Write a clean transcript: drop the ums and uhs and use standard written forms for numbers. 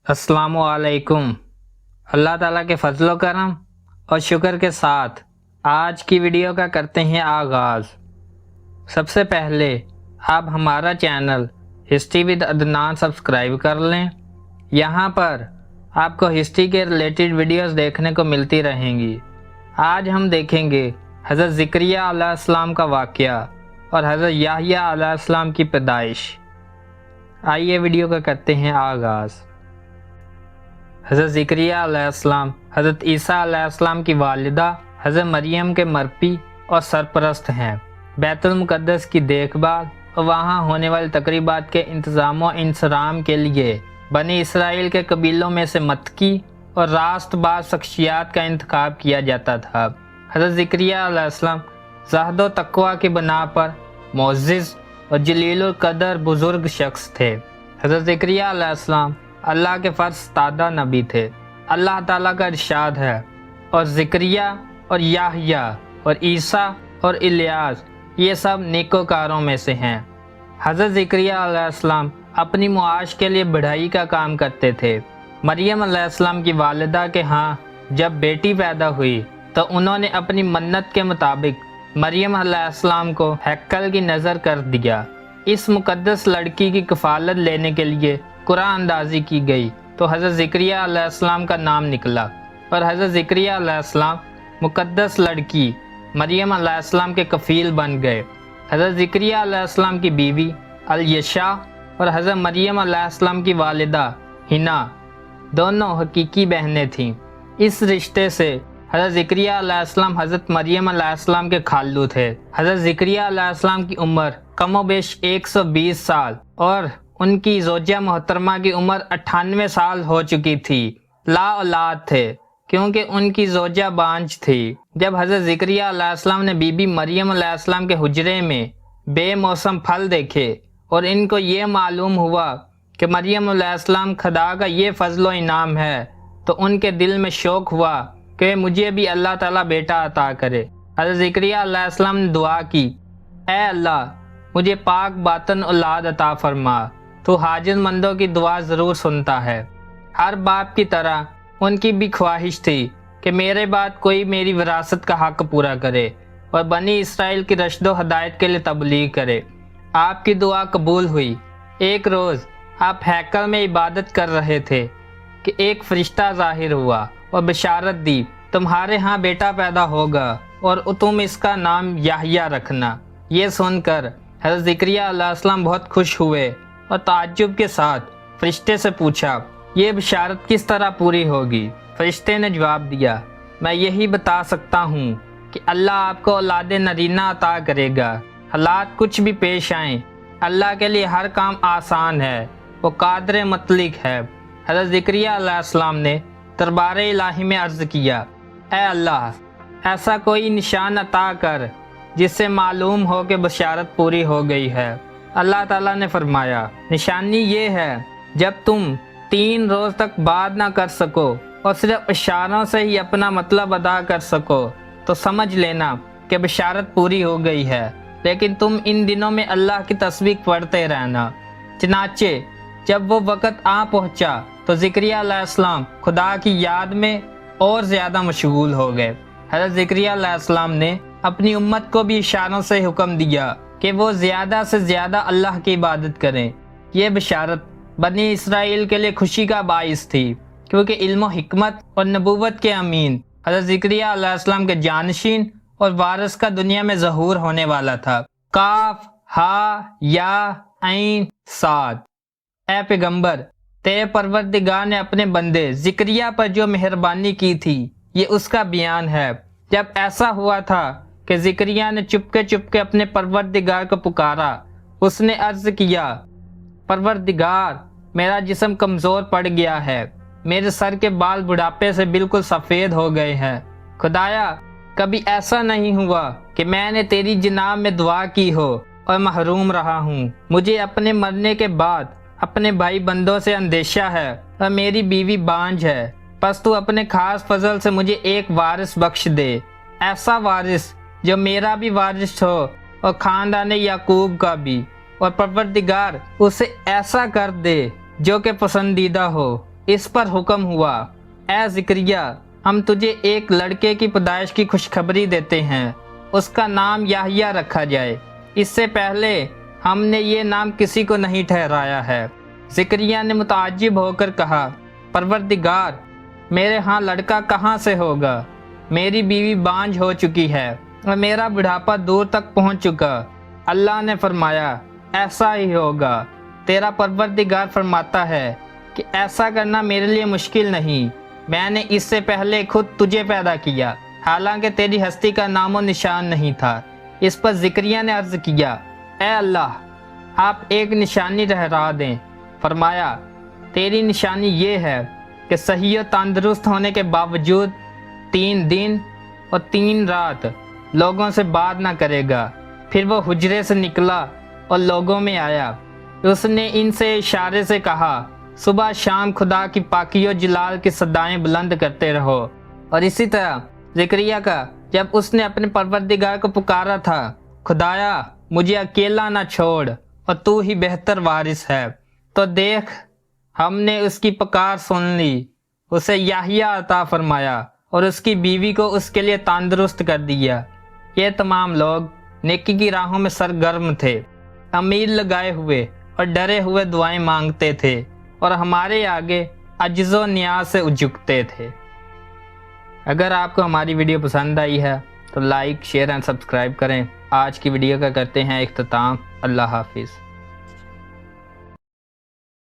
अस्सलामु अलैकुम। अल्लाह ताला के फजल व करम और शुक्र के साथ आज की वीडियो का करते हैं आगाज़। सबसे पहले आप हमारा channel history with Adnan subscribe कर लें। यहाँ पर आपको हिस्ट्री के रिलेटेड वीडियोस देखने को मिलती रहेंगी। आज हम देखेंगे हज़रत ज़िक्रिया अलैहिस्सलाम का वाक़या और हज़रत याहया अलैहिस्सलाम की पैदाइश। आइए वीडियो का करते हैं आगाज़। हज़रत ज़िक्रिया अलैहिस्सलाम हज़रत ईसा अलैहिस्सलाम की वालिदा हज़रत मरियम के मरपी और सरपरस्त हैं। बैतुल मुक़द्दस की देखभाल और वहाँ होने वाली तकरीबात के इंतज़ाम व इंसराम के लिए बनी इसराइल के कबीलों में से मत्की और रास्तबाज शख्सियात का इंतखाब किया जाता था। हज़रत ज़िक्रिया अलैहिस्सलाम ज़हद व तक़वा की बना पर मुअज़्ज़िज़ और जलीलुल क़दर बुज़ुर्ग शख्स थे। हज़रत ज़िक्रिया अलैहिस्सलाम अल्लाह के फ़र्ज़दादा नबी थे। अल्लाह ताला का इरशाद है, और ज़िक्रिया और याहया और ईसा और इलियास ये सब नेकोकारों में से हैं। हज़रत ज़िक्रिया अलैहिस्सलाम अपनी मुआश के लिए बढ़ाई का काम करते थे। मरियम अलैहिस्सलाम की वालिदा के यहाँ जब बेटी पैदा हुई तो उन्होंने अपनी मन्नत के मुताबिक मरियम अलैहिस्सलाम को हैकल की नज़र कर दिया। इस मुक़द्दस लड़की की कफ़ालत लेने के लिए कुरान अंदाज़ी की गई तो हज़रत ज़िक्रिया अलैहिस्सलाम का नाम निकला और हज़रत ज़िक्रिया अलैहिस्सलाम मुक़द्दस लड़की मरियम अलैहिस्सलाम के कफ़ील बन गए। हज़रत ज़िक्रिया अलैहिस्सलाम की बीवी अल-यशा और हज़रत मरियम अलैहिस्सलाम की वालिदा हिना दोनों हकीकी बहनें थीं। इस रिश्ते से हज़रत ज़िक्रिया अलैहिस्सलाम हज़रत मरियम अलैहिस्सलाम के खालू थे। हज़रत ज़िक्रिया अलैहिस्सलाम की उम्र कमोबेश 120 साल और उनकी ज़ौजा मोहतरमा की उम्र 98 साल हो चुकी थी। ला औलाद थे क्योंकि उनकी ज़ौजा बांझ थी। जब हज़रत ज़िक्रिया अलैहिस्सलाम ने बीबी मरियम अलैहिस्सलाम के हुजरे में बेमौसम फल देखे और इनको ये मालूम हुआ कि मरियम अलैहिस्सलाम खुदा का ये फजलो इनाम है तो उनके दिल में शौक़ हुआ कि मुझे भी अल्लाह ताला बेटा अता करे। हज़रत ज़िक्रिया अलैहिस्सलाम ने दुआ की, ऐ अल्लाह मुझे पाक बातन औलाद अता फरमा, तो हाजतमंदों की दुआ ज़रूर सुनता है। हर बाप की तरह उनकी भी ख्वाहिश थी कि मेरे बाद कोई मेरी विरासत का हक़ पूरा करे और बनी इसराइल की रश्द व हदायत के लिए तबलीग करे। आपकी दुआ कबूल हुई। एक रोज़ आप हैकल में इबादत कर रहे थे कि एक फ़रिश्ता ज़ाहिर हुआ और बशारत दी, तुम्हारे यहाँ बेटा पैदा होगा और तुम इसका नाम याहया रखना। ये सुनकर हज़रत ज़िक्रिया अलैहिस्सलाम बहुत खुश हुए और ताज्जुब के साथ फ़रिश्ते से पूछा, ये बशारत किस तरह पूरी होगी? फ़रिश्ते ने जवाब दिया, मैं यही बता सकता हूँ कि अल्लाह आपको औलाद नरीना अता करेगा। हालात कुछ भी पेश आएँ, अल्लाह के लिए हर काम आसान है, वो कादिर मुतलिक है। हज़रत ज़िक्रिया अलैहिस्सलाम ने दरबार इलाही में अर्ज़ किया, ऐ अल्लाह ऐसा कोई निशान अता कर जिससे मालूम हो कि बशारत पूरी हो गई है। अल्लाह ताला ने फरमाया, निशानी ये है जब तुम 3 रोज़ तक बात ना कर सको और सिर्फ इशारों से ही अपना मतलब अदा कर सको तो समझ लेना कि बशारत पूरी हो गई है, लेकिन तुम इन दिनों में अल्लाह की तस्बीह पढ़ते रहना। चनाचे जब वो वक़्त आ पहुँचा तो ज़िक्रिया अलैहिस्सलाम खुदा की याद में और ज़्यादा मशगूल हो गए। हज़रत ज़िक्रिया अलैहिस्सलाम ने अपनी उम्मत को भी इशारों से हुक्म दिया कि वो ज़्यादा से ज़्यादा अल्लाह की इबादत करें। ये बशारत बनी इसराइल के लिए खुशी का बाइस थी क्योंकि इल्म हिकमत और नबूवत के अमीन हज़रत ज़िक्रिया अलैहिस्सलाम के जानशीन और वारिस का दुनिया में ज़हूर होने वाला था। काफ हा या ऐन साद। ए पैगंबर, तेरे परवरदिगार ने अपने बंदे ज़िक्रिया पर जो मेहरबानी की थी ये उसका बयान है। जब ऐसा हुआ था कि ज़िक्रिया ने चुपके अपने परवरदिगार को पुकारा, उसने अर्ज़ किया, परवरदिगार मेरा जिस्म कमज़ोर पड़ गया है, मेरे सर के बाल बुढ़ापे से बिल्कुल सफ़ेद हो गए हैं। खुदाया कभी ऐसा नहीं हुआ कि मैंने तेरी जनाब में दुआ की हो और महरूम रहा हूँ। मुझे अपने मरने के बाद अपने भाई बंदों से अंदेशा है और मेरी बीवी बांझ है, बस तू अपने खास फजल से मुझे एक वारिस बख्श दे, ऐसा वारिस जो मेरा भी वारिस हो और ख़ानदान याकूब का भी, और परवरदिगार उसे ऐसा कर दे जो कि पसंदीदा हो इस पर हुक्म हुआ, ए ज़िक्रिया, हम तुझे एक लड़के की पैदाइश की खुशखबरी देते हैं, उसका नाम याहिया रखा जाए। इससे पहले हमने ये नाम किसी को नहीं ठहराया है। ज़िक्रिया ने मुताज्जिब होकर कहा, परवरदिगार, मेरे यहाँ लड़का कहाँ से होगा? मेरी बीवी बांझ हो चुकी है और मेरा बुढ़ापा दूर तक पहुँच चुका। अल्लाह ने फरमाया, ऐसा ही होगा। तेरा परवरदिगार फरमाता है कि ऐसा करना मेरे लिए मुश्किल नहीं। मैंने इससे पहले खुद तुझे पैदा किया, हालांकि तेरी हस्ती का नामो निशान नहीं था। इस पर ज़िक्रिया ने अर्ज़ किया, ए अल्लाह, आप एक निशानी ठहरा दें। फरमाया, तेरी निशानी ये है कि सही और तंदुरुस्त होने के बावजूद 3 दिन और 3 रात लोगों से बात ना करेगा। फिर वो हुजरे से निकला और लोगों में आया। उसने इनसे इशारे से कहा, सुबह शाम खुदा की पाकी और जलाल की सदाएं बुलंद करते रहो। और इसी तरह ज़िक्रिया का जब उसने अपने परवरदिगार को पुकारा था, खुदाया मुझे अकेला ना छोड़ और तू ही बेहतर वारिस है, तो देख हमने उसकी पुकार सुन ली, उसे याहिया अता फरमाया और उसकी बीवी को उसके लिए तंदुरुस्त कर दिया। ये तमाम लोग नेकी की राहों में सरगर्म थे, अमीर लगाए हुए और डरे हुए दुआएं मांगते थे और हमारे आगे अज्ज़ो नियाज़ से झुकते थे। अगर आपको हमारी वीडियो पसंद आई है तो लाइक, शेयर एंड सब्सक्राइब करें। आज की वीडियो का करते हैं इख्तिताम। अल्लाह हाफिज़।